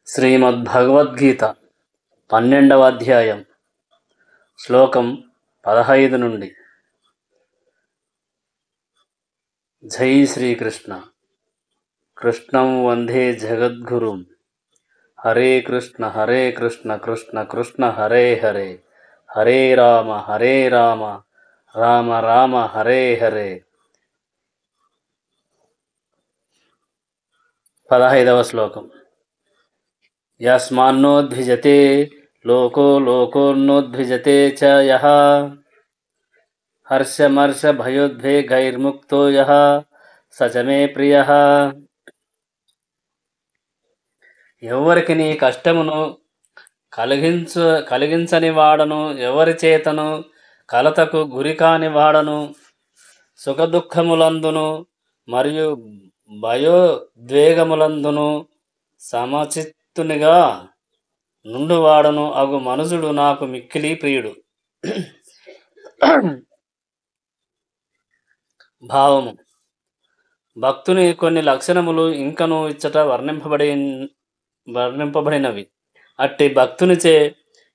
శ్రీమద్భగవద్గీత 12వ అధ్యాయం శ్లోకం 15 నుండి. జై శ్రీకృష్ణ. కృష్ణం వందే జగద్గురుం. హరే కృష్ణ కృష్ణ కృష్ణ హరే హరే, హరే రామ రామ రామ హరే హరే. 15వ శ్లోకం. యస్మాన్నోద్విజతే లోకో లోకోన్నోద్విజతే చ యః హర్షమర్షభయోద్వేగైర్ముక్తో యః స చ మే ప్రియః. ఎవరికి నీ కష్టమును కలిగించని వాడను, ఎవరి చేతను కలతకు గురికాని వాడను, సుఖదుఖములందును మరియు భయోద్వేగములందును సమచిత్తునిగా నుండువాడను అగు మనుజుడు నాకు మిక్కిలి ప్రియుడు. భావము. భక్తుని కొన్ని లక్షణములు ఇంకను ఇచ్చట వర్ణింపబడినవి. అట్టి భక్తునిచే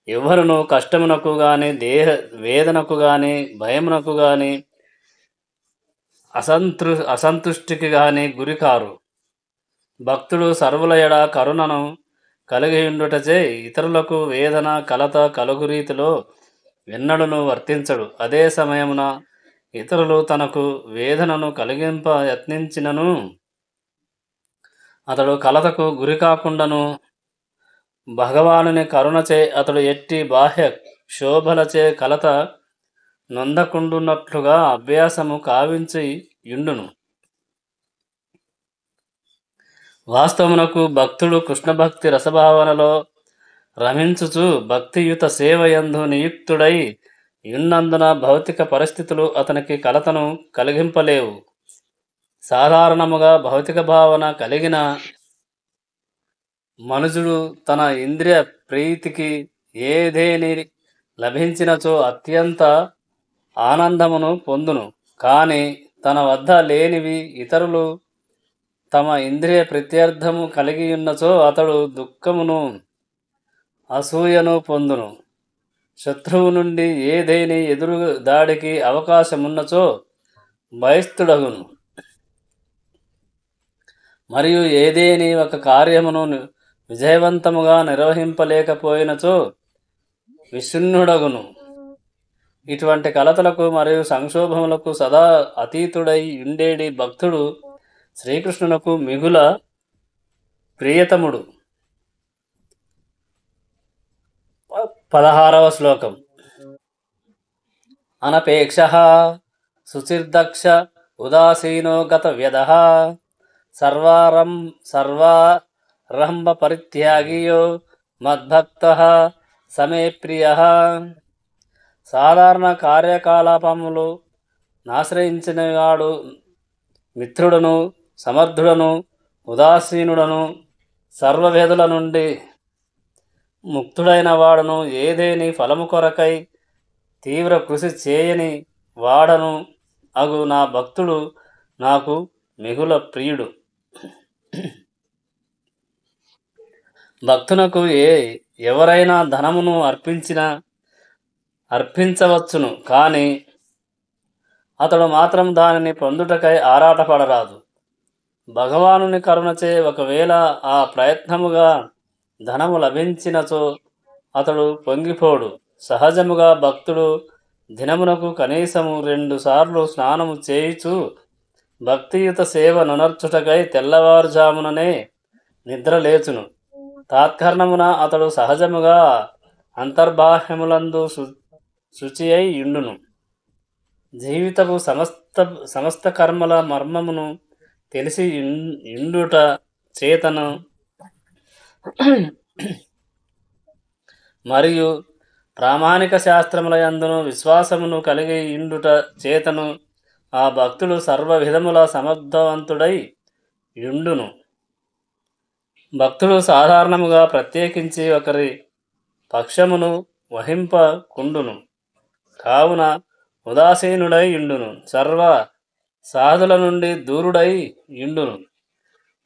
ఎవరును కష్టమునకు గాని, దేహ వేదనకు గాని, భయమునకు గాని, అసంతృష్టికి గాని గురికారు. భక్తుడు సర్వుల ఎడ కరుణను కలిగి ఉండుటచే ఇతరులకు వేదన కలత కలుగు రీతిలో ఎన్నడూను వర్తించడు. అదే సమయమున ఇతరులు తనకు వేదనను కలిగింప యత్నించినను అతడు కలతకు గురి కాకుండాను, భగవానుని కరుణచే అతడు ఎట్టి బాహ్య శోభలచే కలత నొందకుండునట్లుగా అభ్యాసము కావించి యుండును. వాస్తవమునకు భక్తుడు కృష్ణభక్తి రసభావనలో రమించుచు భక్తియుత సేవయందు నియుక్తుడై యున్నందున భౌతిక పరిస్థితులు అతనికి కలతను కలిగింపలేవు. సాధారణముగా భౌతిక భావన కలిగిన మనుజుడు తన ఇంద్రియ ప్రీతికి ఏదేని లభించినచో అత్యంత ఆనందమును పొందును. కానీ తన వద్ద లేనివి ఇతరులు తమ ఇంద్రియ ప్రత్యర్థము కలిగియున్నచో అతడు దుఃఖమును అసూయను పొందును. శత్రువు నుండి ఏదేని ఎదురు దాడికి అవకాశమున్నచో భయస్థుడగును. మరియు ఏదేని ఒక కార్యమును విజయవంతముగా నిర్వహింపలేకపోయినచో విషణ్ణుడగును. ఇటువంటి కలతలకు మరియు సంక్షోభములకు సదా అతీతుడై ఉండేడి భక్తుడు శ్రీకృష్ణునకు మిగుల ప్రియతముడు. 16వ శ్లోకం. అనపేక్షః శుచిర్దక్ష ఉదాసీనో గత వ్యదః సర్వారంభ పరిత్యాగియో మద్భక్తః సమే ప్రియః. సాధారణ కార్యకలాపములు నాశ్రయించినవాడు మిత్రుడను, సమర్థుడను, ఉదాసీనుడను, సర్వవ్యధుల నుండి ముక్తుడైన వాడను, ఏదేని ఫలము కొరకై తీవ్ర కృషి చేయని వాడను అగు నా భక్తుడు నాకు మిగుల ప్రియుడు. భక్తునకు ఎవరైనా ధనమును అర్పించవచ్చును, కానీ అతడు మాత్రం దానిని పొందుటకై ఆరాటపడరాదు. భగవానుని కరుణచే ఒకవేళ ఆ ప్రయత్నముగా ధనము లభించినచో అతడు పొంగిపోడు. సహజముగా భక్తుడు దినమునకు కనీసము 2 సార్లు స్నానము చేయుచు భక్తియుత సేవ నునర్చుటకై తెల్లవారుజాముననే నిద్ర లేచును. తాత్కారణమున అతడు సహజముగా అంతర్బాహ్యములందు శుచి అయి యుండును. జీవితపు సమస్త కర్మల మర్మమును తెలిసి యుండుట చేతను మరియు ప్రామాణిక శాస్త్రముల యందును విశ్వాసమును కలిగి యుండుట చేతను ఆ భక్తుడు సర్వ విధముల సమర్థవంతుడై యుండును. భక్తుడు సాధారణముగా ప్రత్యేకించి ఒకరి పక్షమును వహింపకుండును, కావున ఉదాసీనుడై యుండును. సర్వ సాధుల నుండి దూరుడై యుండును.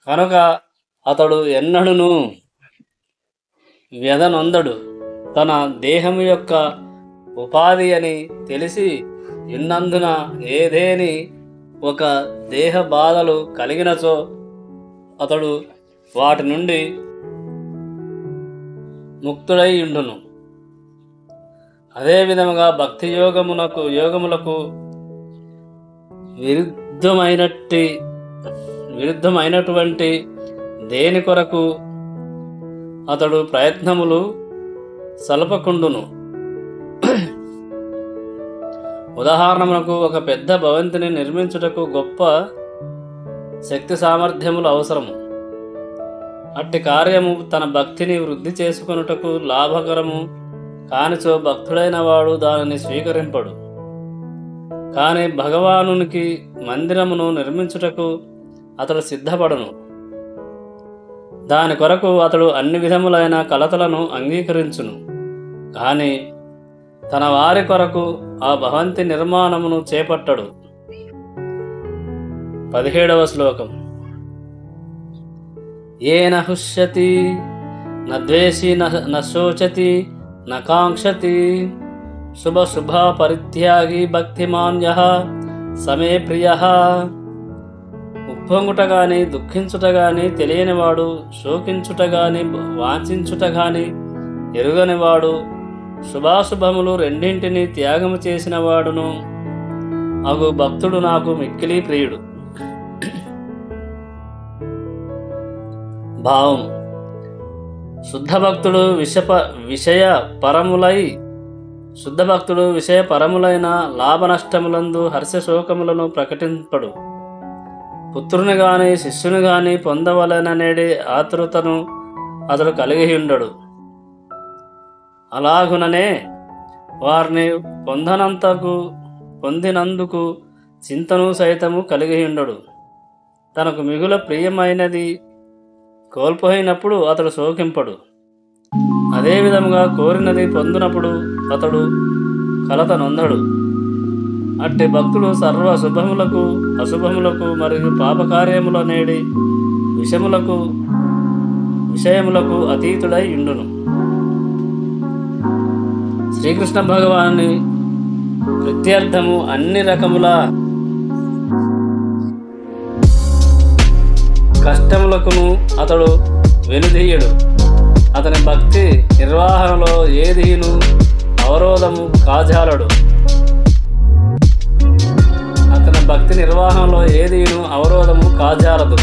కనుక అతడు ఎన్నడూను వ్యధనొందడు. తన దేహము యొక్క ఉపాధి అని తెలిసి ఉన్నందున ఏదేని ఒక దేహ బాధలు కలిగినచో అతడు వాటి నుండి ముక్తుడై ఉండును. అదేవిధముగా భక్తి యోగములకు విరుద్ధమైనటువంటి దేని కొరకు అతడు ప్రయత్నములు సలపకుండును. ఉదాహరణకు ఒక పెద్ద భవంతిని నిర్మించుటకు గొప్ప శక్తి సామర్థ్యములు అవసరము. అట్టి కార్యము తన భక్తిని వృద్ధి చేసుకొనుటకు లాభకరము కానిచో భక్తుడైన వాడు దానిని స్వీకరింపడు. కానీ భగవానునికి మందిరమును నిర్మించుటకు అతడు సిద్ధపడును. దాని కొరకు అతడు అన్ని విధములైన కలతలను అంగీకరించును. కానీ తన వారి కొరకు ఆ భవంతి నిర్మాణమును చేపట్టడు. 17వ శ్లోకం. ఏన హుష్యతి నద్వేషి నశోచతి నకాంక్షతి శుభ పరిత్యాగి భక్తిమాన్ యః సమే ప్రియః. ఉప్పొంగుట గాని దుఃఖించుట గాని తెలియనివాడు, శోకించుట గాని వాంఛించుట గాని ఎరుగనివాడు, శుభాశుభములు రెండింటినీ త్యాగము చేసిన వాడును అగు భక్తుడు నాకు మిక్కిలి ప్రియుడు. భావం. శుద్ధ భక్తుడు విషయ పరములైన లాభ నష్టములందు హర్షశోకములను ప్రకటింపడు. పుత్రుని గాని శిష్యుని గాని పొందవలననేది ఆతృతను అతడు కలిగి ఉండడు. అలాగుననే వారిని పొందినందుకు చింతను సైతము కలిగి ఉండడు. తనకు మిగుల ప్రియమైనది కోల్పోయినప్పుడు అతడు శోకింపడు. అదేవిధముగా కోరినది పొందినప్పుడు అతడు కలత నొందడు. అట్టి భక్తుడు సర్వ శుభములకు అశుభములకు మరియు పాపకార్యముల నేడి విషయములకు అతీతుడై ఉండును. శ్రీకృష్ణ భగవాని ప్రత్యర్థము అన్ని రకముల కష్టములకును అతడు వెనుదీయడు. అతని భక్తి నిర్వహణలో ఏదీను అవరోధము కాజాలడు.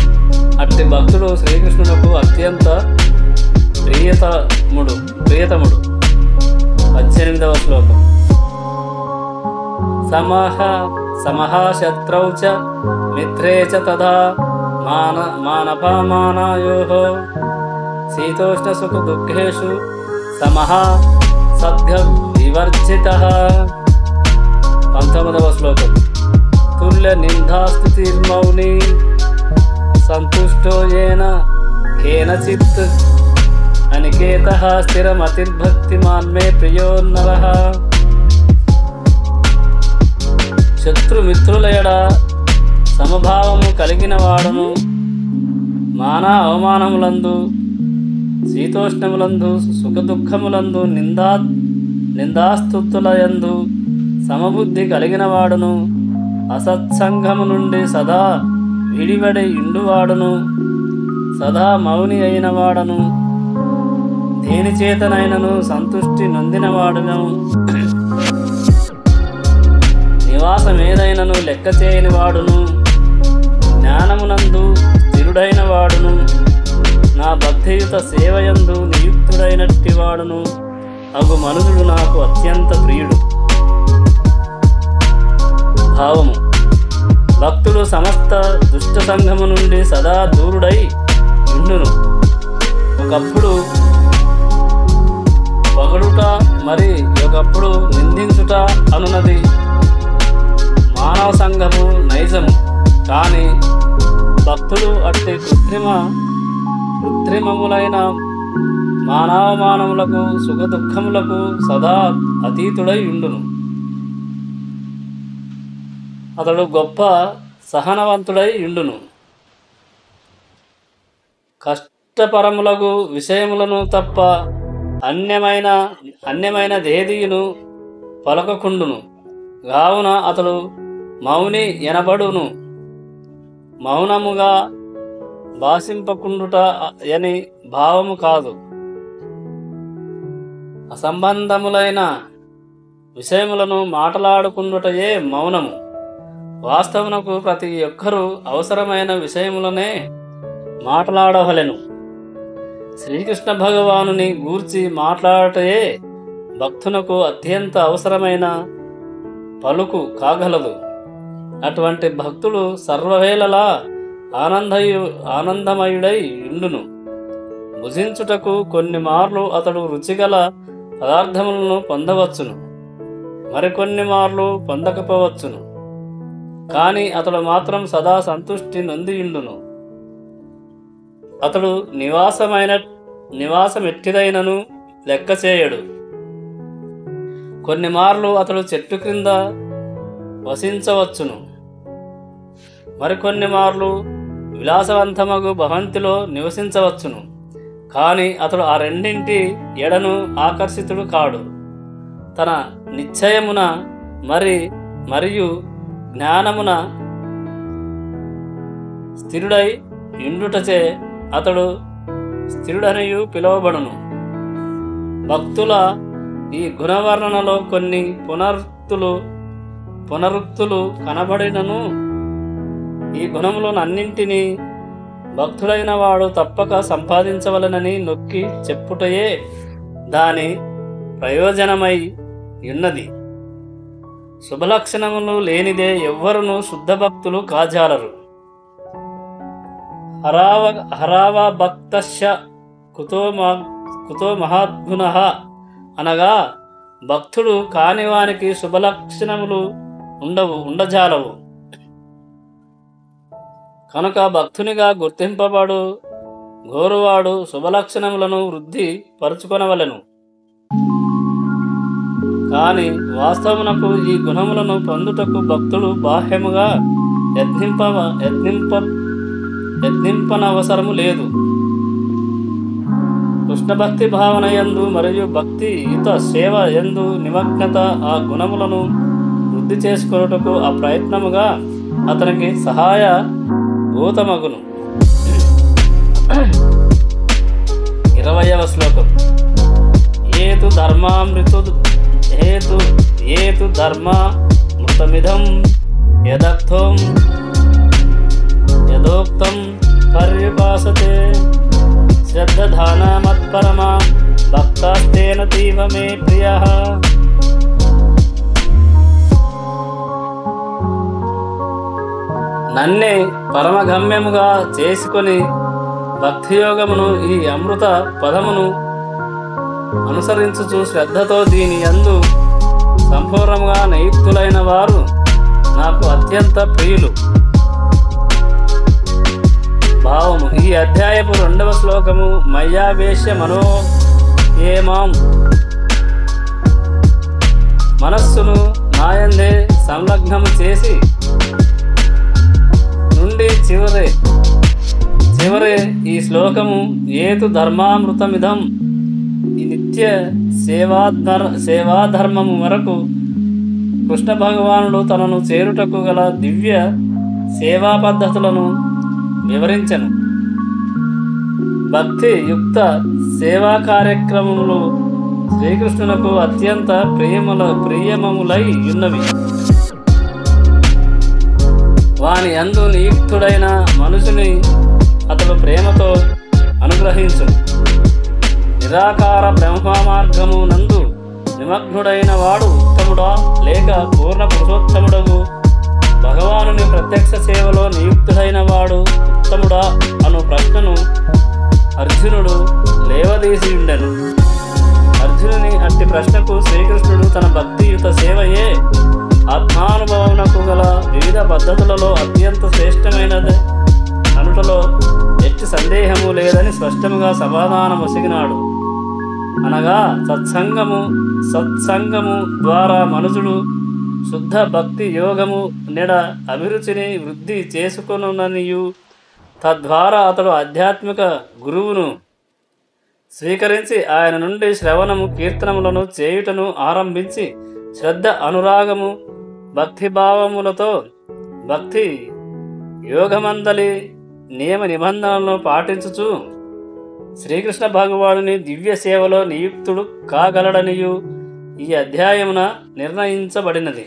అట్టి భక్తుడు శ్రీకృష్ణునకు అత్యంత ప్రియతముడు. 18వ శ్లోకం. సమః శత్రౌ చ మిత్రే చ తథా మానపామానయోః శీతోష్ణ సుఖ దుఃఖేషు సమః సద్య వివర్జితః. 19వ శ్లోకం. తుల్య నిందాస్తుతిర్మౌని సంతుష్టో ఏన కేనచిత్ అనికేతః స్థిరమతిర్భక్తిమాన్ మే ప్రియో నరః. శత్రుమిత్రులయడ సమభావము కలిగిన వాడును మాన అవమానములందు శీతోష్ణములందు సుఖదుఖములందు నిందాస్తుతులయందు సమబుద్ధి కలిగిన వాడును అసత్సంగము నుండి సదా విడివడి ఇండువాడును సదా మౌని అయిన వాడను దేని చేతనైనను సంతుష్టి నొందినవాడును నివాసమేదైనను లెక్క చేయని వాడును జ్ఞానమునందు స్థిరుడైన వాడును నా భక్తియుత సేవయందు నియుక్తుడైనట్టి వాడును అగు మనుషుడు నాకు అత్యంత ప్రియుడు. భావము. భక్తుడు సమస్త దుష్ట సంఘము నుండి సదా దూరుడై ఉండును. ఒకప్పుడు పొగడుట మరి ఒకప్పుడు నిందించుట అనున్నది మానవ సంఘము నైజము. కానీ భక్తుడు అట్టి కృత్రిమములైన మానవమానములకు సుఖ దుఃఖములకు సదా అతీతుడై ఉండును. అతడు గొప్ప సహనవంతుడై ఉండును. కష్టపరములకు విషయములను తప్ప అన్యమైన అన్యమైనదేదియును పలకకుండును. కావున అతడు మౌని ఎనబడును. మౌనముగా భాషింపకుండుట అని భావము కాదు. అసంబంధములైన విషయములను మాట్లాడుకుండుటయే మౌనము. వాస్తవమునకు ప్రతి ఒక్కరూ అవసరమైన విషయములనే మాట్లాడవలెను. శ్రీకృష్ణ భగవానుని గూర్చి మాట్లాడటయే భక్తునకు అత్యంత అవసరమైన పలుకు కాగలదు. అటువంటి భక్తుడు సర్వవేళలా ఆనందమయుడై ఉండును. భుజించుటకు కొన్ని మార్లు అతడు రుచిగల పదార్థములను పొందవచ్చును, మరికొన్ని మార్లు పొందకపోవచ్చును. కానీ అతడు మాత్రం సదా సంతుష్టి నొందియుండును. అతడు నివాసమెట్టిదైనను లెక్క చేయడు. కొన్ని మార్లు అతడు చెట్టు క్రింద వసించవచ్చును, మరికొన్ని మార్లు విలాసవంతమగు భవంతిలో నివసించవచ్చును. కానీ అతడు ఆ రెండింటి ఎడను ఆకర్షితుడు కాడు. తన నిశ్చయమున మరియు జ్ఞానమున స్థిరుడై ఇండుటచే అతడు స్థిరుడనియు పిలువబడును. భక్తుల ఈ గుణవర్ణనలో కొన్ని పునరుక్తులు కనబడినను ఈ గుణములనన్నింటినీ భక్తుడైన వాడు తప్పక సంపాదించవలనని నొక్కి చెప్పుటయే దాని ప్రయోజనమై ఉన్నది. శుభలక్షణములు లేనిదే ఎవ్వరును శుద్ధ భక్తులు కాజాలరు. హరావ భక్తస్య కుతో మహాద్గుణః అనగా భక్తుడు కానివానికి శుభలక్షణములు ఉండజాలవు. కనుక భక్తునిగా గుర్తింపబడు గోరువాడు శుభలక్షణములను వృద్ధి పరుచుకొనవలెను. కానీ వాస్తవమునకు ఈ గుణములను పొందుటకు భక్తుడు బాహ్యముగా యత్నింపనవసరము లేదు. కృష్ణభక్తి భావన యందు మరియు భక్తి యుత సేవ యందు నిమగ్నత ఆ గుణములను వృద్ధి చేసుకొనుటకు ఆ ప్రయత్నముగా అతనికి సహాయభూతమగును. 20వ శ్లోకం. ఏతు ధర్మామృతమిదం యదోక్తం పర్యుపాసతే శ్రద్ధధానా మత్పరమా భక్తాస్తేన తీవ మే ప్రియః. నన్నే పరమగమ్యముగా చేసుకొని భక్తియోగమును ఈ అమృత పదమును అనుసరించుచు శ్రద్ధతో దీని యందు సంపూర్ణముగా నయుక్తులైన వారు నాకు అత్యంత ప్రియులు. భావము. ఈ అధ్యాయపు 2వ శ్లోకము. మయ్యావేశ్య మనోయేమాం, మనస్సును నాయందే సంలగ్నము చేసి నుండి చివరే ఈ శ్లోకము. ఏతు ధర్మామృతమిదం, ఈ నిత్య సేవాధర్మము వరకు కృష్ణ భగవానుడు తనను చేరుటకు గల దివ్య సేవా పద్ధతులను వివరించెను. భక్తి యుక్త సేవా కార్యక్రమములు శ్రీకృష్ణునకు అత్యంత ప్రియమములై ఉన్నవి. వాని యందు నియుక్తుడైన మనుషుని అతడు ప్రేమతో అనుగ్రహించును. నిరాకార బ్రహ్మ మార్గము నందు నిమగ్నుడైన వాడు ఉత్తముడా లేక పూర్ణ పురుషోత్తముడగు భగవానుని ప్రత్యక్ష సేవలో నియుక్తుడైన వాడు ఉత్తముడా అను ప్రశ్నను అర్జునుడు లేవదీసి ఉండెను. అర్జునుని అట్టి ప్రశ్నకు శ్రీకృష్ణుడు తన భక్తియుత సేవయే ఆత్మానుభవమునకు గల వివిధ పద్ధతులలో అత్యంత శ్రేష్టమైనది అనుటలో ఎట్టి సందేహము లేదని స్పష్టముగా సమాధానమొసగినాడు. అనగా సత్సంగము ద్వారా మనుషుడు శుద్ధ భక్తి యోగము నెడ అభిరుచిని వృద్ధి చేసుకొనుననియు తద్వారా అతడు ఆధ్యాత్మిక గురువును స్వీకరించి ఆయన నుండి శ్రవణము కీర్తనములను చేయుటను ఆరంభించి శ్రద్ధ అనురాగము భక్తిభావములతో భక్తి యోగమందలి నియమ నిబంధనలను పాటించుచు శ్రీకృష్ణ భగవానుని దివ్య సేవలో నియుక్తుడు కాగలడనియు ఈ అధ్యాయమున నిర్ణయించబడినది.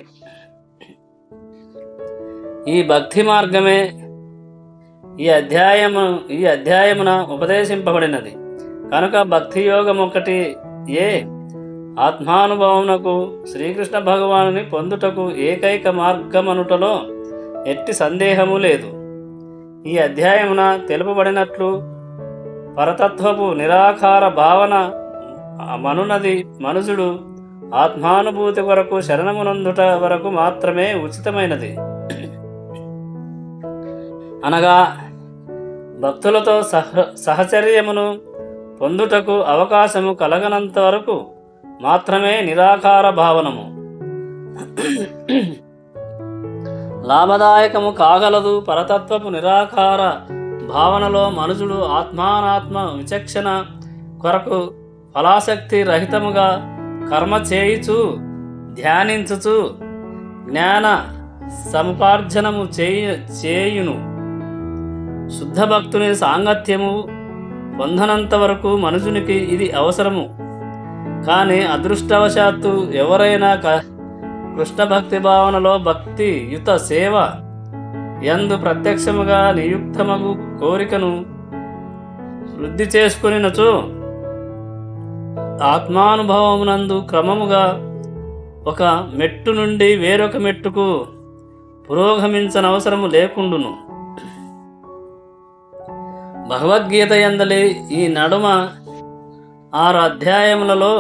ఈ భక్తి మార్గమే ఈ అధ్యాయమున ఉపదేశింపబడినది కనుక భక్తి యోగం ఒకటి ఆత్మానుభవమునకు శ్రీకృష్ణ భగవానుని పొందుటకు ఏకైక మార్గమనుటలో ఎట్టి సందేహము లేదు. ఈ అధ్యాయమున తెలుపబడినట్లు పరతత్వపు నిరాకార భావన మనునది మనుజుడు ఆత్మానుభూతి వరకు శరణమునందుట వరకు మాత్రమే ఉచితమైనది. అనగా భక్తులతో సహచర్యమును పొందుటకు అవకాశము కలగనంత వరకు మాత్రమే నిరాకార భావనము లాభదాయకము కాగలదు. పరతత్వపు నిరాకార భావనలో మనుషుడు ఆత్మానాత్మ విచక్షణ కొరకు ఫలాసక్తి రహితముగా కర్మ చేయుచు ధ్యానించుచు జ్ఞాన సముపార్జనము చేయును. శుద్ధ భక్తుని సాంగత్యము పొందనంత వరకు మనుషునికి ఇది అవసరము. కానీ అదృష్టవశాత్తు ఎవరైనా కృష్ణ భక్తి భావనలో భక్తియుత సేవ యందు ప్రత్యక్షముగా నియుక్తమగు కోరికను వృద్ధి చేసుకునినచో ఆత్మానుభవమునందు క్రమముగా ఒక మెట్టు నుండి వేరొక మెట్టుకు పురోగమించనవసరము లేకుండును. భగవద్గీత యందలి ఈ నడుమ 6 అధ్యాయములలో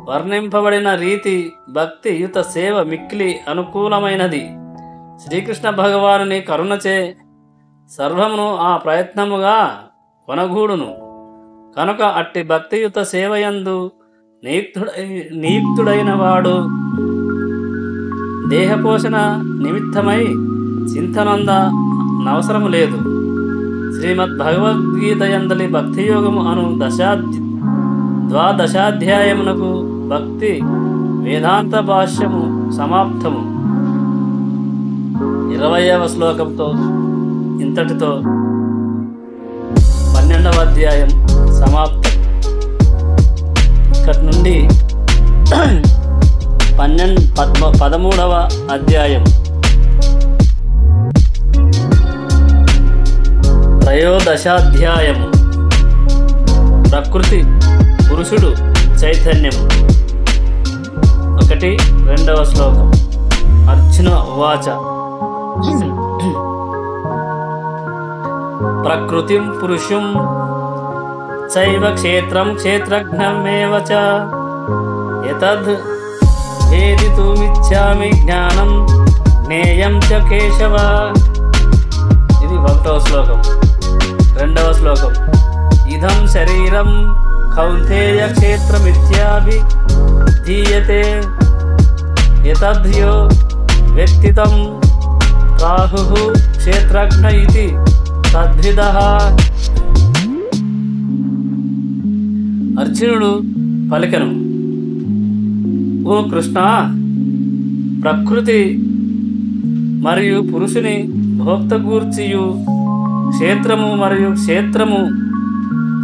వర్ణింపబడిన రీతి భక్తియుత సేవ మిక్కిలి అనుకూలమైనది. శ్రీకృష్ణ భగవానుని కరుణచే సర్వమును ఆ ప్రయత్నముగా కొనగూడును. కనుక అట్టి భక్తియుత సేవయందు నియుక్తుడైన వాడు దేహపోషణ నిమిత్తమై చింతనందనవసరము లేదు. శ్రీమద్ భగవద్గీత యందలి భక్తియోగము అను ద్వాదశాధ్యాయమునకు భక్తి వేదాంత భాష్యము సమాప్తము. 20వ శ్లోకంతో ఇంతటితో 12వ అధ్యాయం సమాప్తం. ఇక్కడి నుండి 13వ అధ్యాయం త్రయోదశాధ్యాయము ప్రకృతి పురుషుడు చైతన్యము. 1-2వ శ్లోకం. అర్జున ఉవాచ ప్రకృతిం పురుషం చైవ క్షేత్రం క్షేత్రజ్ఞమేవ చ యతద్ భేదితుమిచ్ఛామి జ్ఞానం జ్ఞేయం చ కేశవ. ఇది 1వ శ్లోకం. 2వ శ్లోకం. ఇదం శరీరం కౌంతేయ క్షేత్రమిత్యాభిధీయతే యతద్యో వ్యక్తితం రాహుః క్షేత్రజ్ఞ ఇతి తద్విదః. అర్జునుడు పలికెను, ఓ కృష్ణ, ప్రకృతి మరియు పురుషుని భోక్త గూర్చియు క్షేత్రము మరియు క్షేత్రము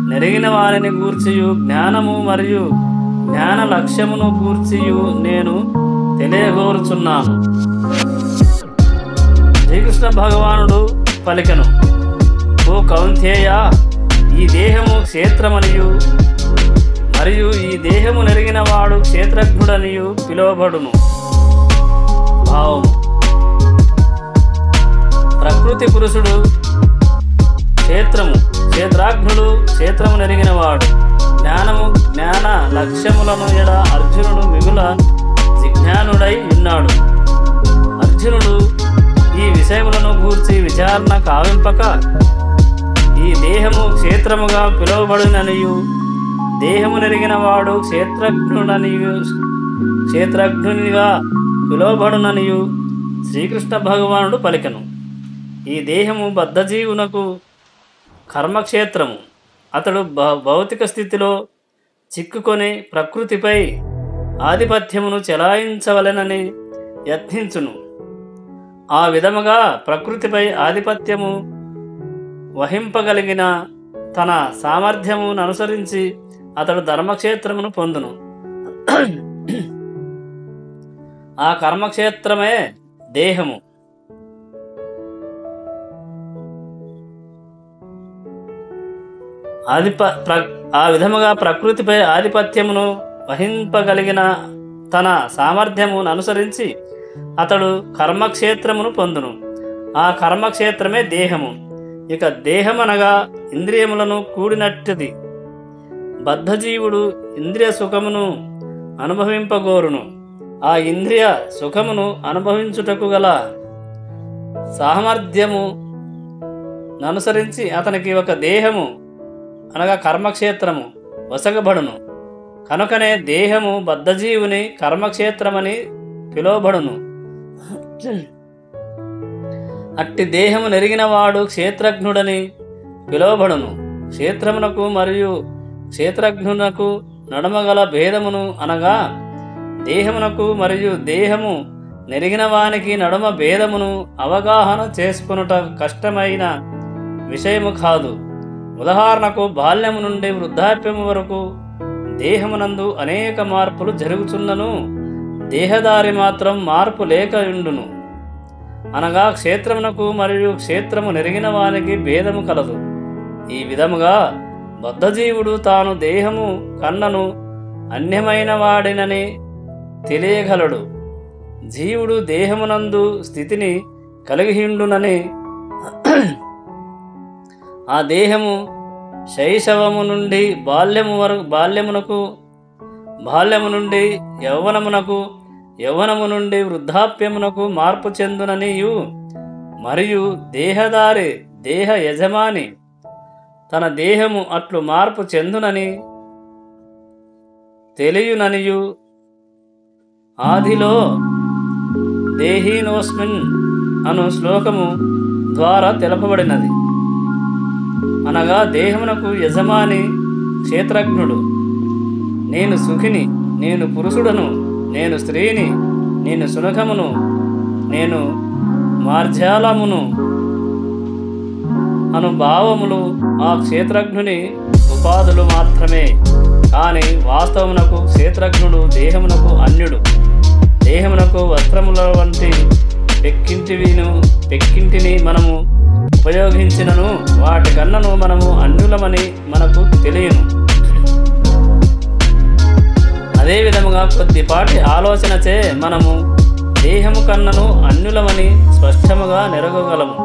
నెరిగిన వారిని గూర్చియు జ్ఞానము మరియు జ్ఞాన లక్ష్యమును గూర్చియు నేను తెలియగోరుచున్నాను. శ్రీకృష్ణ భగవానుడు పలికెను, ఓ కౌంతేయ, ఈ దేహము క్షేత్రమనియు మరియు ఈ దేహము నెరిగిన వాడు క్షేత్రజ్ఞుడనియు పిలువబడును. భావము. ప్రకృతి పురుషుడు క్షేత్రము, క్షేత్రాజ్ఞుడు క్షేత్రము నెరిగినవాడు. జ్ఞానము జ్ఞాన లక్ష్యములను ఎడ అర్జునుడు మిగుల జిజ్ఞానుడై ఉన్నాడు. అర్జునుడు ఈ విషయములను గూర్చి విచారణ కావింపక ఈ దేహము క్షేత్రముగా పిలువబడుననియు దేహము నెరిగిన వాడు క్షేత్రజ్ఞునిగా పిలువబడుననియు శ్రీకృష్ణ భగవానుడు పలికెను. ఈ దేహము బద్ధజీవునకు కర్మక్షేత్రము, అతడు భౌతిక స్థితిలో చిక్కుకొని ప్రకృతిపై ఆధిపత్యమును చెలాయించవలెనని యత్నించును. ఆ విధముగా ప్రకృతిపై ఆధిపత్యము వహింపగలిగిన తన సామర్థ్యమును అనుసరించి అతడు ధర్మక్షేత్రమును పొందును. ఆ కర్మక్షేత్రమే దేహము. ఆ విధముగా ప్రకృతిపై ఆధిపత్యమును వహింపగలిగిన తన సామర్థ్యమును అనుసరించి అతడు కర్మక్షేత్రమును పొందును. ఆ కర్మక్షేత్రమే దేహము. ఇక దేహమనగా ఇంద్రియములను కూడినట్టుది. బద్ధజీవుడు ఇంద్రియ సుఖమును అనుభవింపగోరును. ఆ ఇంద్రియ సుఖమును అనుభవించుటకు గల సామర్థ్యము అనుసరించి అతనికి ఒక దేహము అనగా కర్మక్షేత్రము వసగబడును. కనుకనే దేహము బద్ధజీవుని కర్మక్షేత్రమని పిలువబడును. అట్టి దేహము నెరిగినవాడు క్షేత్రజ్ఞుడని పిలువబడును. క్షేత్రమునకు మరియు క్షేత్రజ్ఞునకు నడుమగల భేదమును అనగా దేహమునకు మరియు దేహము నెరిగిన వానికి నడుమ భేదమును అవగాహన చేసుకొనుట కష్టమైన విషయము కాదు. ఉదాహరణకు బాల్యము నుండి వృద్ధాప్యము వరకు దేహమునందు అనేక మార్పులు జరుగుతున్నను దేహదారి మాత్రం మార్పు లేక ఉండును. అనగా క్షేత్రమునకు మరియు క్షేత్రము నెరిగిన వానికి భేదము కలదు. ఈ విధముగా బద్ధజీవుడు తాను దేహము కన్నను అన్యమైన వాడినని తెలియగలడు. జీవుడు దేహమునందు స్థితిని కలిగియుండునని ఆ దేహము శైశవము నుండి బాల్యము నుండి యౌవనమునకు, యౌవనము నుండి వృద్ధాప్యమునకు మార్పు చెందుననియు మరియు దేహదారి దేహ యజమాని తన దేహము అట్లు మార్పు చెందునని తెలియుననియు ఆదిలో దేహీనోస్మిన్ అను శ్లోకము ద్వారా తెలుపబడినది. అనగా దేహమునకు యజమాని క్షేత్రజ్ఞుడు. నేను సుఖిని, నేను పురుషుడను, నేను స్త్రీని, నేను సునఖమును, నేను మార్జాలమును అను భావములు ఆ క్షేత్రజ్ఞుని ఉపాధులు మాత్రమే. కానీ వాస్తవమునకు క్షేత్రజ్ఞుడు దేహమునకు అన్యుడు. దేహమునకు వస్త్రముల వంటి పెక్కింటిని మనము ఉపయోగించినను వాటి కన్నను మనము అన్యులమని మనకు తెలియను. అదేవిధముగా కొద్దిపాటి ఆలోచనచే మనము దేహము కన్నను అన్యులమని స్పష్టముగా నెరగగలము.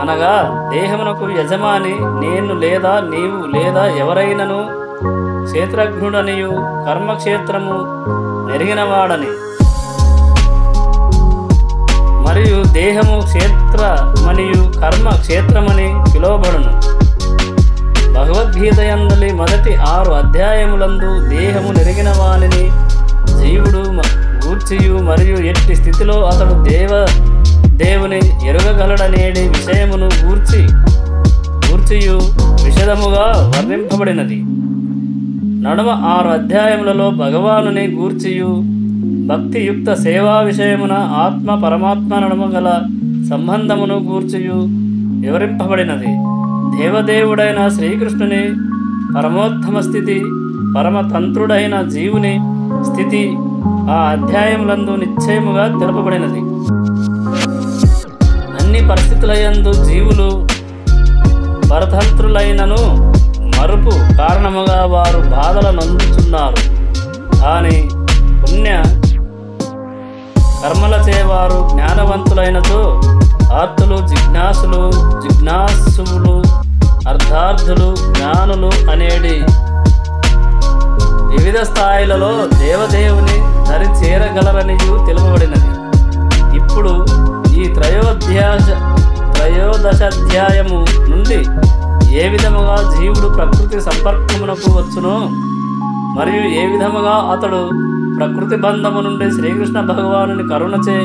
అనగా దేహమునకు యజమాని నేను లేదా నీవు లేదా ఎవరైనను, క్షేత్రజ్ఞుడనియు కర్మక్షేత్రము నెరిగినవాడని మరియు దేహము క్షేత్రమనియు కర్మ క్షేత్రమని పిలువబడును. భగవద్గీత యందలి మొదటి 6 అధ్యాయములందు దేహము నెరిగిన వానిని జీవుడు గూర్చియు మరియు ఎట్టి స్థితిలో అతడు దేవుని ఎరుగగలడనేది విషయమును గూర్చియు విశదముగా వర్ణింపబడినది. నడుమ 6 అధ్యాయములలో భగవానుని గూర్చియు భక్తియుక్త సేవా విషయమున ఆత్మ పరమాత్మ నడుమ గల సంబంధమును గూర్చియు వివరింపబడినది. దేవదేవుడైన శ్రీకృష్ణుని పరమోత్తమ స్థితి, పరమతంత్రుడైన జీవుని స్థితి ఆ అధ్యాయములందు నిశ్చయముగా తెలుపబడినది. అన్ని పరిస్థితులయందు జీవులు పరతంత్రులైనను మరుపు కారణముగా వారు బాధల నొందుతున్నారు. కానీ పుణ్య కర్మలచే వారు జ్ఞానవంతులైనతో ఆర్తులు, జిజ్ఞాసులు, అర్థార్థులు, జ్ఞానులు అనేటి వివిధ స్థాయిలలో దేవదేవుని దరి చేరగలరనియు తెలుపబడినది. ఇప్పుడు ఈ త్రయోదశాధ్యాయము నుండి ఏ విధముగా జీవుడు ప్రకృతి సంపర్కమునకు వచ్చునో మరియు ఏ విధముగా అతడు ప్రకృతి బంధము నుండి శ్రీకృష్ణ భగవానుని కరుణచే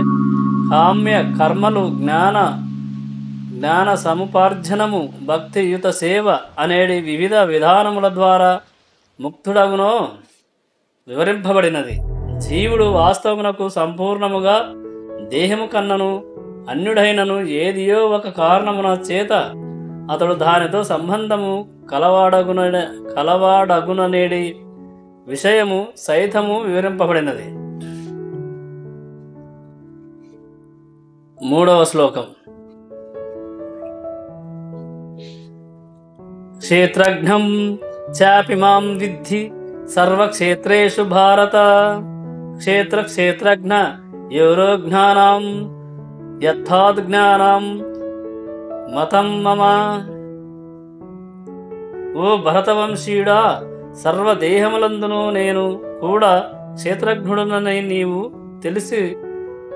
కామ్య కర్మలు జ్ఞాన సముపార్జనము భక్తియుత సేవ అనేటి వివిధ విధానముల ద్వారా ముక్తుడగునో వివరింపబడినది. జీవుడు వాస్తవమునకు సంపూర్ణముగా దేహము కన్నను అన్యుడైనను ఏదియో ఒక కారణమున చేత అతడు దానితో సంబంధము కలవాడగుననేది విషయము సైతము వివరింపబడినది. 3వ శ్లోకం. క్షేత్రజ్ఞం చాపి మాం విద్ధి సర్వక్షేత్రేషు భారత క్షేత్రజ్ఞ యోరో జ్ఞానం యథాజ్ఞానం మతం మమ. ఓ భరతవంశీయుడా, సర్వదేహములందును నేను కూడా క్షేత్రజ్ఞుడనని నీవు తెలిసి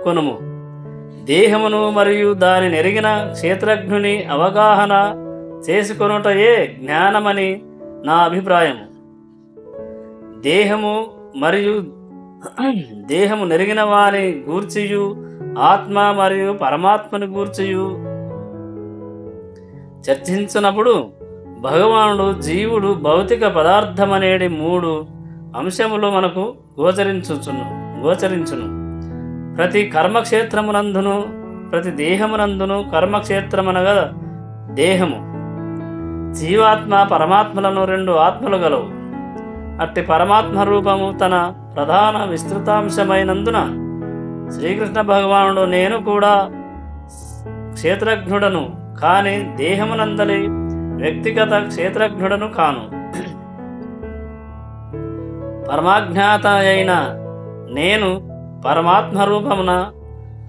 కొనుము. దేహమును మరియు దాని నెరిగిన క్షేత్రజ్ఞుని అవగాహన చేసుకొనుటయే జ్ఞానమని నా అభిప్రాయము. దేహము మరియు దేహము నెరిగిన వాని గూర్చియు ఆత్మ మరియు పరమాత్మని గూర్చియు చర్చించినప్పుడు భగవానుడు జీవుడు భౌతిక పదార్థమనేది 3 అంశములు మనకు గోచరించును. ప్రతి కర్మక్షేత్రమునందును ప్రతి దేహమునందును కర్మక్షేత్రమనగా దేహము, జీవాత్మ పరమాత్మలను 2 ఆత్మలు గలవు. అట్టి పరమాత్మ రూపము తన ప్రధాన విస్తృతాంశమైనందున శ్రీకృష్ణ భగవానుడు నేను కూడా క్షేత్రజ్ఞుడను కాని దేహమునందలి వ్యక్తిగత క్షేత్రజ్ఞుడను కాను. పరమాజ్ఞాత అయిన నేను పరమాత్మ రూపమున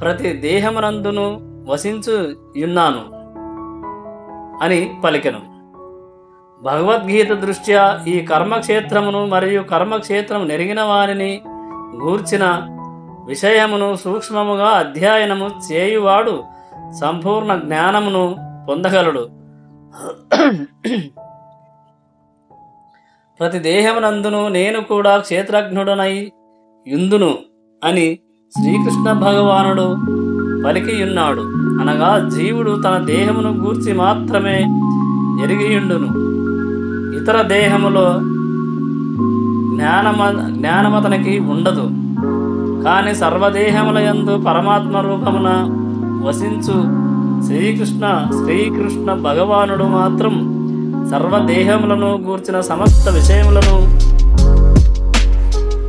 ప్రతి దేహమునందును వసించుయున్నాను అని పలికెను. భగవద్గీత దృష్ట్యా ఈ కర్మక్షేత్రమును మరియు కర్మక్షేత్రము నెరిగిన వారిని గూర్చిన విషయమును సూక్ష్మముగా అధ్యయనము చేయువాడు సంపూర్ణ జ్ఞానమును పొందగలడు. ప్రతి దేహమునందును నేను కూడా క్షేత్రజ్ఞుడనై యుందును అని శ్రీకృష్ణ భగవానుడు పలికియున్నాడు. అనగా జీవుడు తన దేహమును గూర్చి మాత్రమే ఎరిగియుండును. ఇతర దేహములో జ్ఞానమతనికి ఉండదు. కానీ సర్వదేహముల యందు పరమాత్మ రూపమున వసించు శ్రీకృష్ణ భగవానుడు మాత్రం సర్వదేహములను గూర్చిన సమస్త విషయములను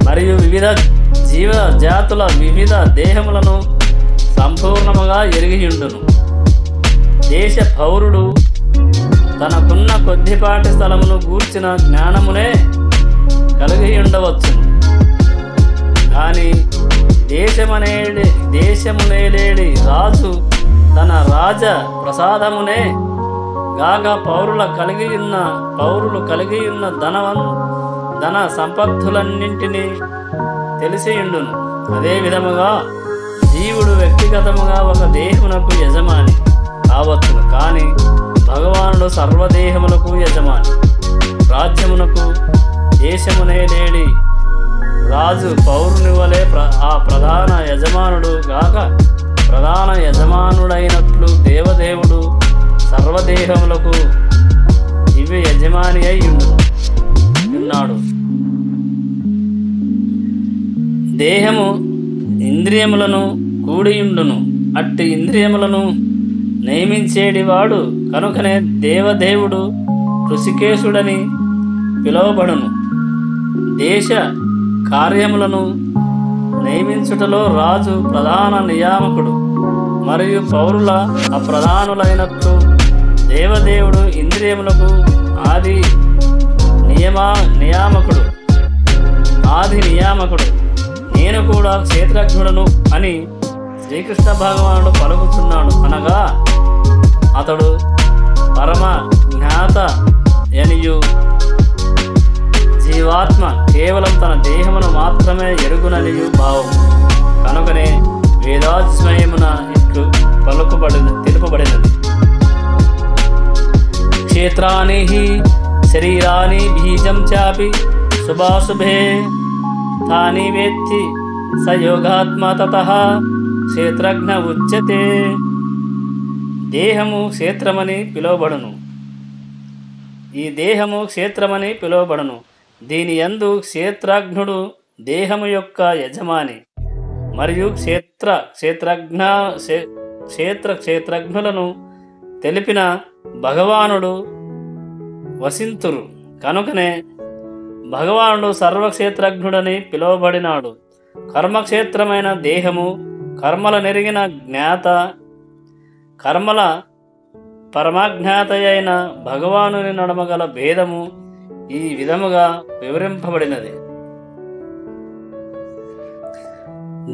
మరియు వివిధ జీవ జాతుల వివిధ దేహములను సంపూర్ణముగా ఎరిగియుండును. దేశ పౌరుడు తనకున్న కొద్దిపాటి స్థలమును గూర్చిన జ్ఞానమునే కలిగి ఉండవచ్చును. కానీ దేశమునేలేడి రాజు తన రాజ ప్రసాదమునే గాక పౌరులు కలిగియున్న ధన సంపత్తులన్నింటినీ తెలిసియుండును. అదే విధముగా జీవుడు వ్యక్తిగతముగా ఒక దేహమునకు యజమాని కావచ్చును. కానీ భగవానుడు సర్వదేహములకు యజమాని. రాజ్యమునకు దేశమునే లేడి రాజు పౌరుని వలె ఆ ప్రధాన యజమానుడు గాక ప్రధాన యజమానుడైనట్లు దేవదేవుడు సర్వదేహములకు ఇవి యజమాని అయి ఉన్నాడు. దేహము ఇంద్రియములను కూడియుండును. అట్టి ఇంద్రియములను నియమించేడివాడు కనుకనే దేవదేవుడు ఋషికేశుడని పిలువబడును. దేశ కార్యములను నియమించుటలో రాజు ప్రధాన నియామకుడు మరియు పౌరుల అప్రధానులైనట్లు దేవదేవుడు ఇంద్రియములకు ఆది నియామకుడు. నేను కూడా క్షేత్రజ్ఞుడను అని శ్రీకృష్ణ భగవానుడు పలుకుతున్నాడు. అనగా అతడు పరమ జ్ఞాత యనియు జీవాత్మ కేవలం తన దేహమును మాత్రమే ఎరుగుననియు భావం. కనుకనే వేదాశ్రయమున ఇట్లు తెలుపబడినది. క్షేత్రాని శరీరాని బీజం చాపి శుభాశుభే తాని వేత్తి స యోగాత్మ తతః క్షేత్రజ్ఞ ఉచ్యతే. దేహము క్షేత్రమని పిలువబడును. ఈ దేహము క్షేత్రమని పిలువబడును. దీని యందు క్షేత్రజ్ఞుడు దేహము యొక్క యజమాని మరియు క్షేత్రజ్ఞులను తెలిపిన భగవానుడు వసింతురు. కనుకనే భగవానుడు సర్వక్షేత్రజ్ఞుడని పిలువబడినాడు. కర్మక్షేత్రమైన దేహము, కర్మల నెరిగిన జ్ఞాత, కర్మల పరమాజ్ఞాత అయిన భగవానుని నడమగల భేదము ఈ విధముగా వివరింపబడినది.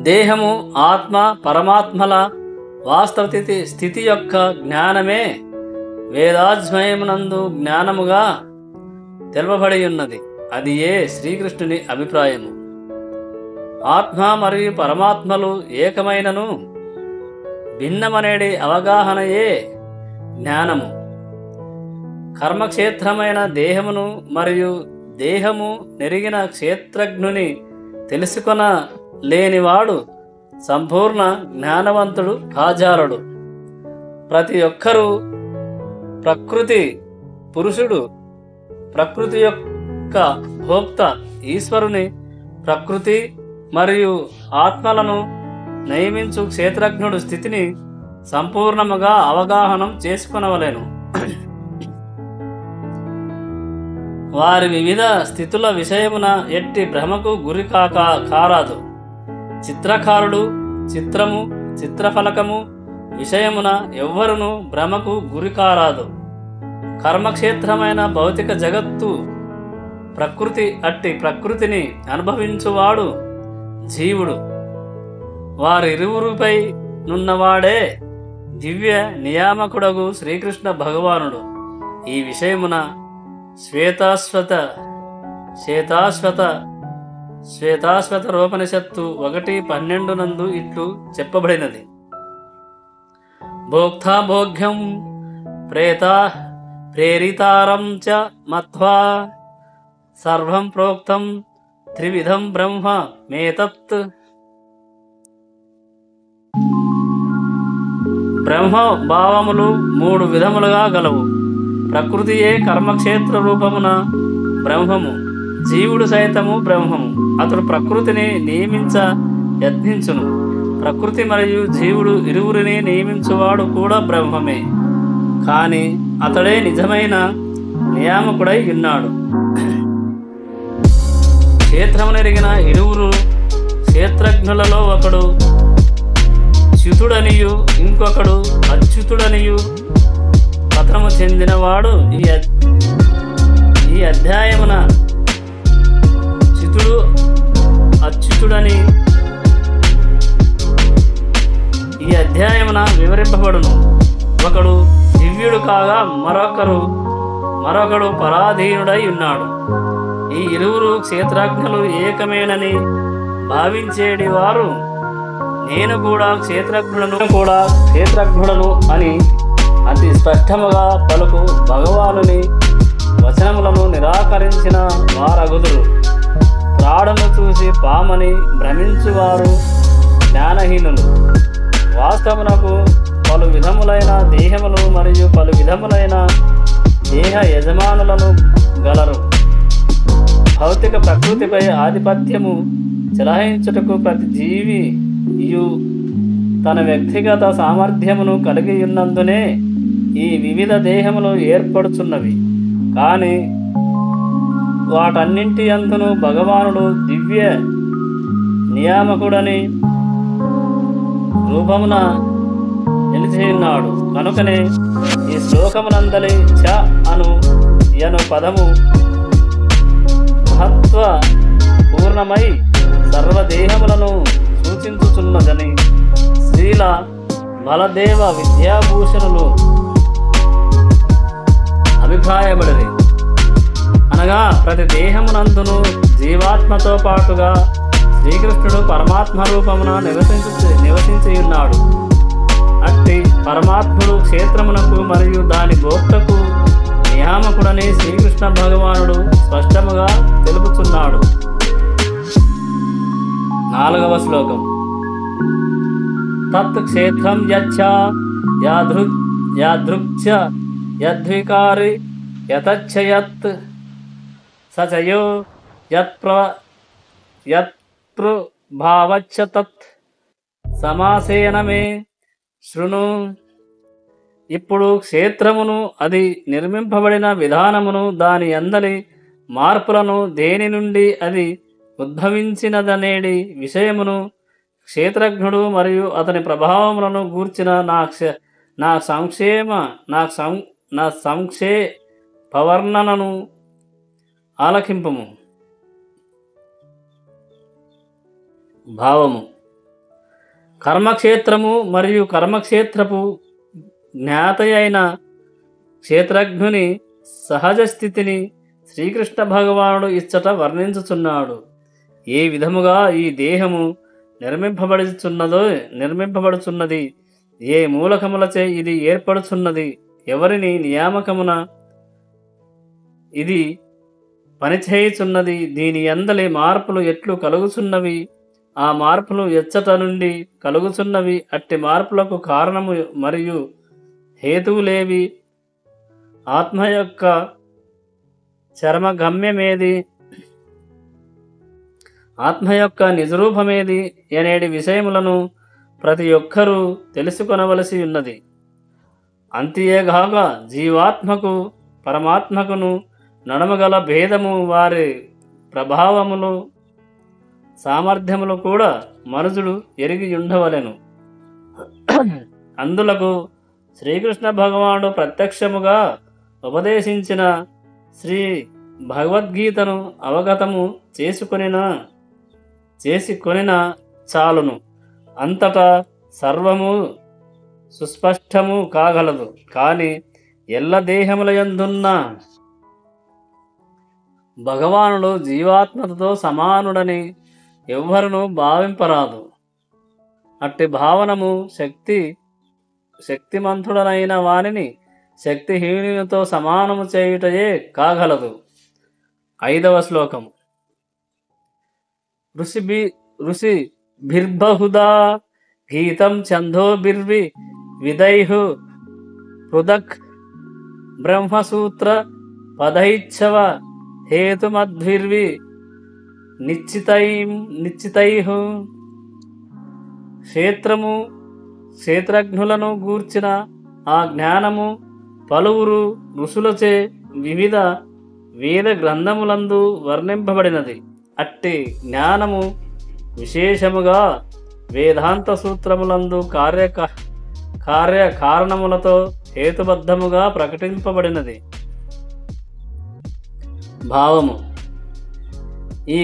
దేహము, ఆత్మ, పరమాత్మల వాస్తవ స్థితి యొక్క జ్ఞానమే వేదాధ్యయమునందు జ్ఞానముగా తెలుపబడి ఉన్నది. అది ఏ శ్రీకృష్ణుని అభిప్రాయము. ఆత్మ మరియు పరమాత్మలు ఏకమైనను భిన్నమనేది అవగాహనయే జ్ఞానము. కర్మక్షేత్రమైన దేహమును మరియు దేహము నెరిగిన క్షేత్రజ్ఞుని తెలుసుకొన లేనివాడు సంపూర్ణ జ్ఞానవంతుడు కాజాలడు. ప్రతి ఒక్కరూ ప్రకృతి పురుషుడు, ప్రకృతి యొక్క భోక్త ఈశ్వరుని, ప్రకృతి మరియు ఆత్మలను నియమించు క్షేత్రజ్ఞుడు స్థితిని సంపూర్ణముగా అవగాహనం చేసుకొనవలెను. వారి వివిధ స్థితుల విషయమున ఎట్టి భ్రమకు గురి కారాదు. చిత్రకారుడు చిత్రము, చిత్రఫలకము విషయమున ఎవ్వరును భ్రమకు గురి కారాదు. కర్మక్షేత్రమైన భౌతిక జగత్తు ప్రకృతి. అట్టి ప్రకృతిని అనుభవించువాడు జీవుడు. వారిరువురిపై నున్నవాడే దివ్య నియామకుడగు శ్రీకృష్ణ భగవానుడు. ఈ విషయమున శ్వేతాశ్వత రూపనిషత్తు 1:12 నందు ఇట్లు చెప్పబడినది. భోక్తా భోగ్యం ప్రేరితారం చ మత్వా సర్వం ప్రోక్తం త్రివిధం బ్రహ్మ మేతత్. బ్రహ్మ భావములు 3 విధములుగా గలవు. ప్రకృతియే కర్మక్షేత్ర రూపమున బ్రహ్మము. జీవుడు సైతము బ్రహ్మము. అతడు ప్రకృతిని నియమించ యత్నించును. ప్రకృతి మరియు జీవుడు ఇరువురిని నియమించువాడు కూడా బ్రహ్మమే. కానీ అతడే నిజమైన నియామకుడై ఉన్నాడు. క్షేత్రమునెరిగిన ఇరువురు క్షేత్రజ్ఞులలో ఒకడు చ్యుతుడనియు ఇంకొకడు అచ్యుతుడనియు పత్రము చెందినవాడు. ఈ అధ్యాయమున చ్యుతుడు అచ్యుతుడని ఈ అధ్యాయమున వివరింపబడును. ఒకడు దివ్యుడు కాగా మరొకడు పరాధీనుడై ఉన్నాడు. ఈ ఇరువురు క్షేత్రజ్ఞులు ఏకమేనని భావించేటి వారు నేను కూడా క్షేత్రజ్ఞుడను అని అతి స్పష్టముగా పలుకు భగవానుని వచనములను నిరాకరించిన వారగుదురు. త్రాడును చూసి పామని భ్రమించువారు జ్ఞానహీనులు. వాస్తవమునకు పలు విధములైన దేహములు మరియు పలు విధములైన దేహ యజమానులను గలరు. భౌతిక ప్రకృతిపై ఆధిపత్యము చెలాయించుటకు ప్రతి జీవియు తన వ్యక్తిగత సామర్థ్యమును కలిగి ఉన్నందునే ఈ వివిధ దేహములు ఏర్పడుచున్నవి. కానీ వాటన్నింటి యందును భగవానుడు దివ్య నియామకుడని రూపమున నిలిచి ఉన్నాడు. కనుకనే ఈ శ్లోకమునందలి చ అను పదము మహత్వ పూర్ణమై సర్వదేహములను సూచించుచున్నదని శ్రీల బలదేవ విద్యాభూషణులు అభిప్రాయపడిరి. అనగా ప్రతి దేహమునందును జీవాత్మతో పాటుగా శ్రీకృష్ణుడు పరమాత్మ రూపమున నివసించి ఉన్నాడు. అట్టి పరమాత్ముడు క్షేత్రమునకు మరియు దాని భోక్తకు నియామకుడని శ్రీకృష్ణ భగవానుడు స్పష్టముగా తెలుపుచున్నాడు. 4వ శ్లోకం. తత్ క్షేత్రం యాదృక్చ యద్వికారి యతచ్చయత్ సచయో యత్ప్రభావచ్చ తత్ సమాసేన మే శృణు. ఇప్పుడు క్షేత్రమును, అది నిర్మింపబడిన విధానమును, దాని అందలి మార్పులను, దేని నుండి అది ఉద్భవించినదనేది విషయమును, క్షేత్రజ్ఞుడు మరియు అతని ప్రభావములను గూర్చిన నా సంక్షేపవర్ణనను ఆలకింపుము. భావము: కర్మక్షేత్రము మరియు కర్మక్షేత్రపు జ్ఞాతయైన క్షేత్రజ్ఞుని సహజ స్థితిని శ్రీకృష్ణ భగవానుడు ఇచ్చట వర్ణించుచున్నాడు. ఏ విధముగా ఈ దేహము నిర్మింపబడుచున్నది, ఏ మూలకములచే ఇది ఏర్పడుచున్నది, ఎవరిని నియామకమున ఇది పనిచేయుచున్నది, దీని అందలి మార్పులు ఎట్లు కలుగుచున్నవి, ఆ మార్పులు ఎచ్చట నుండి కలుగుచున్నవి, అట్టి మార్పులకు కారణము మరియు హేతువులేవి, ఆత్మ యొక్క చరమగమ్యమేది, ఆత్మ యొక్క నిజరూపమేది అనేటి విషయములను ప్రతి ఒక్కరూ తెలుసుకొనవలసి ఉన్నది. అంతేగాక జీవాత్మకు పరమాత్మకును నడమగల భేదము, వారి ప్రభావములు, సామర్థ్యములు కూడా మనుషుడు ఎరిగి ఉండవలెను. అందులకు శ్రీకృష్ణ భగవానుడు ప్రత్యక్షముగా ఉపదేశించిన శ్రీ భగవద్గీతను అవగతము చేసుకొనిన చాలును. అంతటా సర్వము సుస్పష్టము కాగలదు. కానీ ఎల్ల దేహముల యందున్న భగవానుడు జీవాత్మతో సమానుడని ఎవ్వరును భావింపరాదు. అట్టి భావనము శక్తిమంతుడనైన వానిని శక్తిహీనునితో సమానము చేయుటయే కాగలదు. 5వ శ్లోకము. ఋషిభిర్బహుదా గీతం ఛందోభిర్వి విదైః పృథక్ బ్రహ్మసూత్ర పదైచ్ఛవ హేతుమద్భిర్వి నిశ్చితైః. క్షేత్రము, క్షేత్రజ్ఞులను గూర్చిన ఆ జ్ఞానము పలువురు ఋషులచే వివిధ వేద గ్రంథములందు వర్ణింపబడినది. అట్టి జ్ఞానము విశేషముగా వేదాంత సూత్రములందు కార్యకారణములతో హేతుబద్ధముగా ప్రకటింపబడినది. భావము: ఈ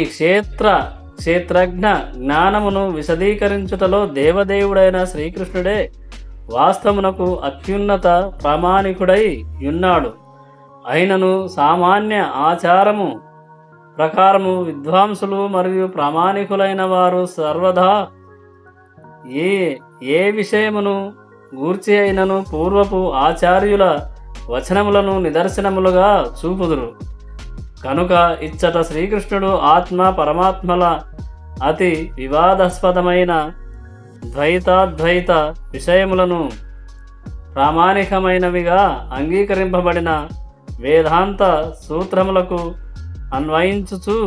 క్షేత్రజ్ఞ జ్ఞానమును విశదీకరించుటలో దేవదేవుడైన శ్రీకృష్ణుడే వాస్తవమునకు అత్యున్నత ప్రామాణికుడై ఉన్నాడు. అయినను సామాన్య ఆచారము ప్రకారము విద్వాంసులు మరియు ప్రామాణికులైన వారు సర్వదా ఏ విషయమును గూర్చి అయినను పూర్వపు ఆచార్యుల వచనములను నిదర్శనములుగా చూపుదురు. కనుక ఇచ్చట శ్రీకృష్ణుడు ఆత్మ పరమాత్మల అతి వివాదాస్పదమైన ద్వైతాద్వైత విషయములను ప్రామాణికమైనవిగా అంగీకరింపబడిన వేదాంత సూత్రములకు అన్వయించుచు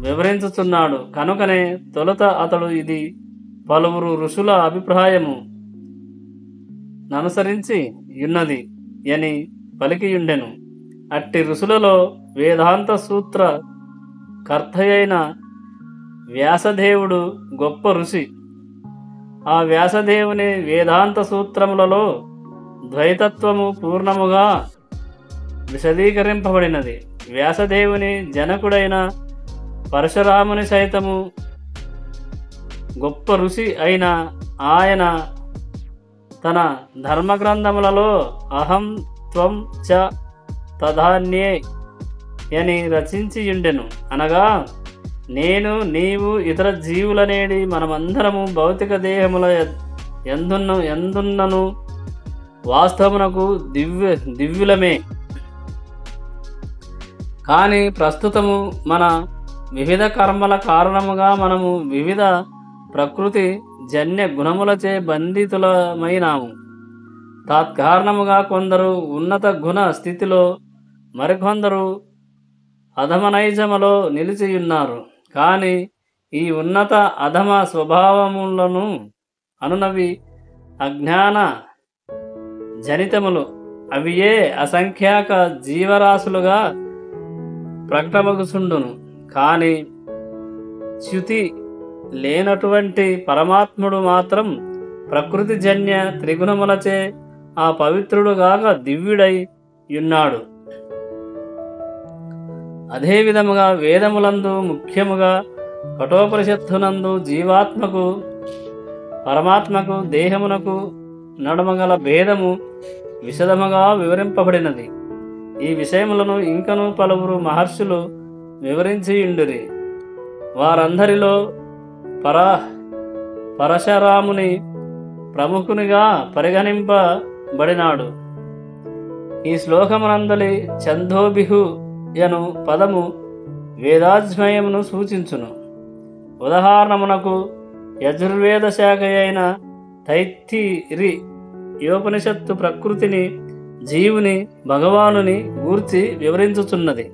వివరించుచున్నాడు. కనుకనే తొలుత అతడు ఇది పలువురు ఋషుల అభిప్రాయము ననుసరించి యున్నది అని పలికియుండెను. అట్టి ఋషులలో వేదాంత సూత్ర కర్తయైన వ్యాసదేవుడు గొప్ప ఋషి. ఆ వ్యాసదేవుని వేదాంత సూత్రములలో ద్వైతత్వము పూర్ణముగా విశదీకరింపబడినది. వ్యాసదేవుని జనకుడైన పరశురాముని సైతము గొప్ప ఋషి అయిన ఆయన తన ధర్మగ్రంథములలో అహం త్వం చ తధాన్యే అని రచించియుండెను. అనగా నేను, నీవు, ఇతర జీవులనేది మనమందరము భౌతిక దేహముల ఎందున్నను వాస్తవమునకు దివ్యులమే. కానీ ప్రస్తుతము మన వివిధ కర్మల కారణముగా మనము వివిధ ప్రకృతి జన్య గుణములచే బంధితులమైనాము. తత్కారణముగా కొందరు ఉన్నత గుణ స్థితిలో, మరికొందరు అధమనైజములో నిలిచియున్నారు. కానీ ఈ ఉన్నత అధమ స్వభావములను అనునవి అజ్ఞాన జనితములు. అవియే అసంఖ్యాక జీవరాశులుగా ప్రకటమగుచుండును. కానీ చ్యుతి లేనటువంటి పరమాత్ముడు మాత్రం ప్రకృతిజన్య త్రిగుణములచే ఆ పవిత్రుడుగాక దివ్యుడై ఉన్నాడు. అదేవిధముగా వేదములందు, ముఖ్యముగా కఠోపనిషత్తునందు జీవాత్మకు పరమాత్మకు దేహమునకు నడుమగల భేదము విశదముగా వివరింపబడినది. ఈ విషయములను ఇంకను పలువురు మహర్షులు వివరించియుండిరి. వారందరిలో పరశురాముని ప్రముఖునిగా పరిగణింపబడినాడు. ఈ శ్లోకమునందలి ఛందోభిహు యను పదము వేదాధ్యయమును సూచించును. ఉదాహరణమునకు యజుర్వేద శాఖ అయిన తైత్తిరి యోపనిషత్తు ప్రకృతిని, జీవుని, భగవానుని గూర్చి వివరించుచున్నది.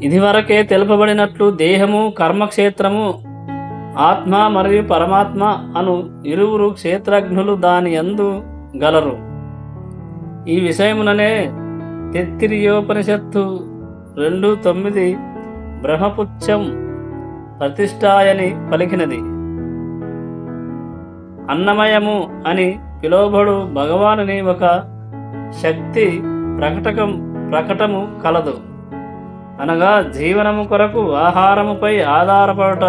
ఇదివరకే తెలుపబడినట్లు దేహము, కర్మక్షేత్రము, ఆత్మ మరియు పరమాత్మ అను ఇరువురు క్షేత్రజ్ఞులు దాని యందు గలరు. ఈ విషయముననే తైత్తిరీయోపనిషత్తు 2:9 బ్రహ్మపుచ్చం ప్రతిష్టాయని పలికినది. అన్నమయము అని పిలువబడు భగవానుని ఒక శక్తి ప్రకటము కలదు. అనగా జీవనము కొరకు ఆహారముపై ఆధారపడట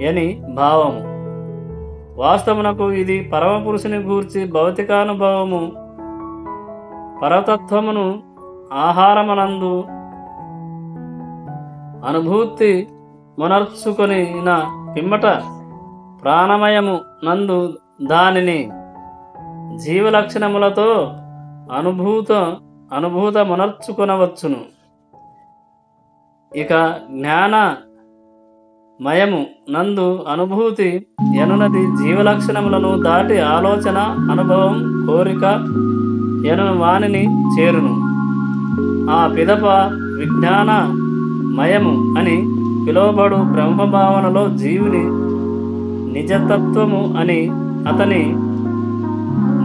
అని భావము. వాస్తవమునకు ఇది పరమపురుషుని గూర్చి భౌతికానుభవము. పరతత్వమును ఆహారమునందు అనుభూతి మునర్చుకొనిన పిమ్మట ప్రాణమయము నందు దానిని జీవలక్షణములతో అనుభూత మునర్చుకొనవచ్చును. ఇక జ్ఞానమయము నందు అనుభూతి ఎనునది జీవలక్షణములను దాటి ఆలోచన, అనుభవం, కోరిక ఎను వానిని చేరును. ఆ పిదప విజ్ఞానమయము అని పిలువబడు బ్రహ్మభావనలో జీవుని నిజతత్వము అని అతని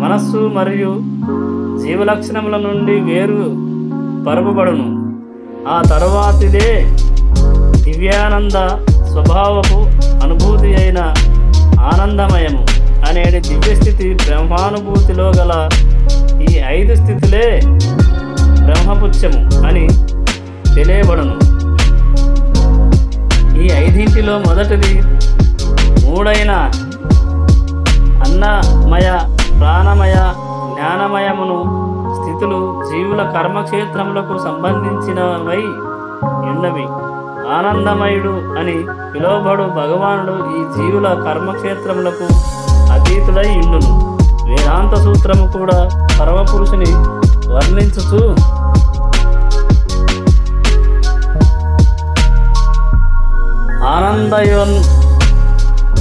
మనస్సు మరియు జీవలక్షణముల నుండి వేరు పరపబడును. ఆ తరువాతిదే దివ్యానంద స్వభావపు అనుభూతి అయిన ఆనందమయము అనేది దివ్యస్థితి. బ్రహ్మానుభూతిలో గల ఈ 5 స్థితులే బ్రహ్మపుచ్చము అని తెలియబడును. ఈ 5 మొదటిది మూడైన అన్నమయ, ప్రాణమయ, జ్ఞానమయమును స్థితులు జీవుల కర్మక్షేత్రములకు సంబంధించినవై ఉన్నవి. ఆనందమయుడు అని పిలువబడు భగవానుడు ఈ జీవుల కర్మక్షేత్రములకు అతీతుడై ఉండును. వేదాంత సూత్రము కూడా పరమపురుషుని వర్ణించుచు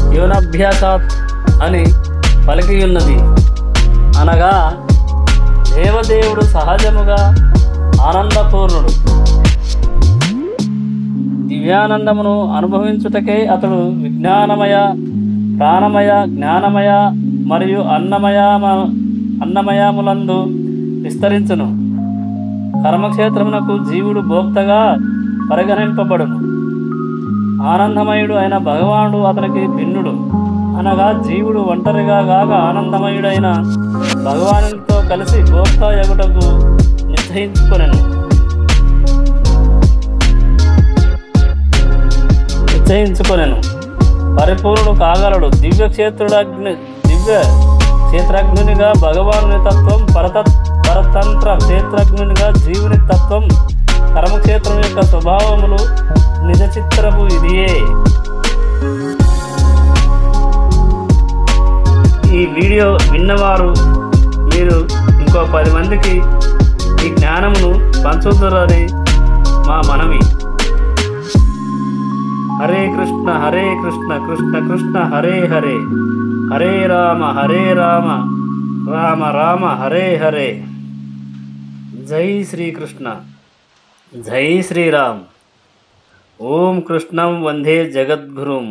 ఆనందయోనభ్యాసాత్ అని పలికియున్నది. అనగా దేవదేవుడు సహజముగా ఆనందపూర్ణుడు. దివ్యానందమును అనుభవించుటకై అతడు విజ్ఞానమయ, ప్రాణమయ, జ్ఞానమయ మరియు అన్నమయములందు విస్తరించును. కర్మక్షేత్రమునకు జీవుడు భోక్తగా పరిగణింపబడును. ఆనందమయుడు అయిన భగవానుడు అతనికి భిన్నుడు. అనగా జీవుడు ఒంటరిగా కాక ఆనందమయుడైన భగవానునితో కలిసి భోక్త యగుటకు నిశ్చయించుకొనెను. పరిపూర్ణుడు కాగలడు. దివ్య క్షేత్రజ్ఞునిగా భగవానుని తత్వం, పరతంత్ర క్షేత్రజ్ఞునిగా జీవుని తత్వం, కర్మక్షేత్రం యొక్క స్వభావములు నిజ చిత్రము ఇదియే. ఈ వీడియో విన్నవారు మీరు ఇంకో 10 మందికి ఈ జ్ఞానమును పంచుదురని మా మనవి. హరే కృష్ణ హరే కృష్ణ కృష్ణ కృష్ణ హరే హరే. హరే రామ రామ రామ హరే హరే. జై శ్రీకృష్ణ, జై శ్రీరామ్. ఓం కృష్ణం వందే జగద్గురుం.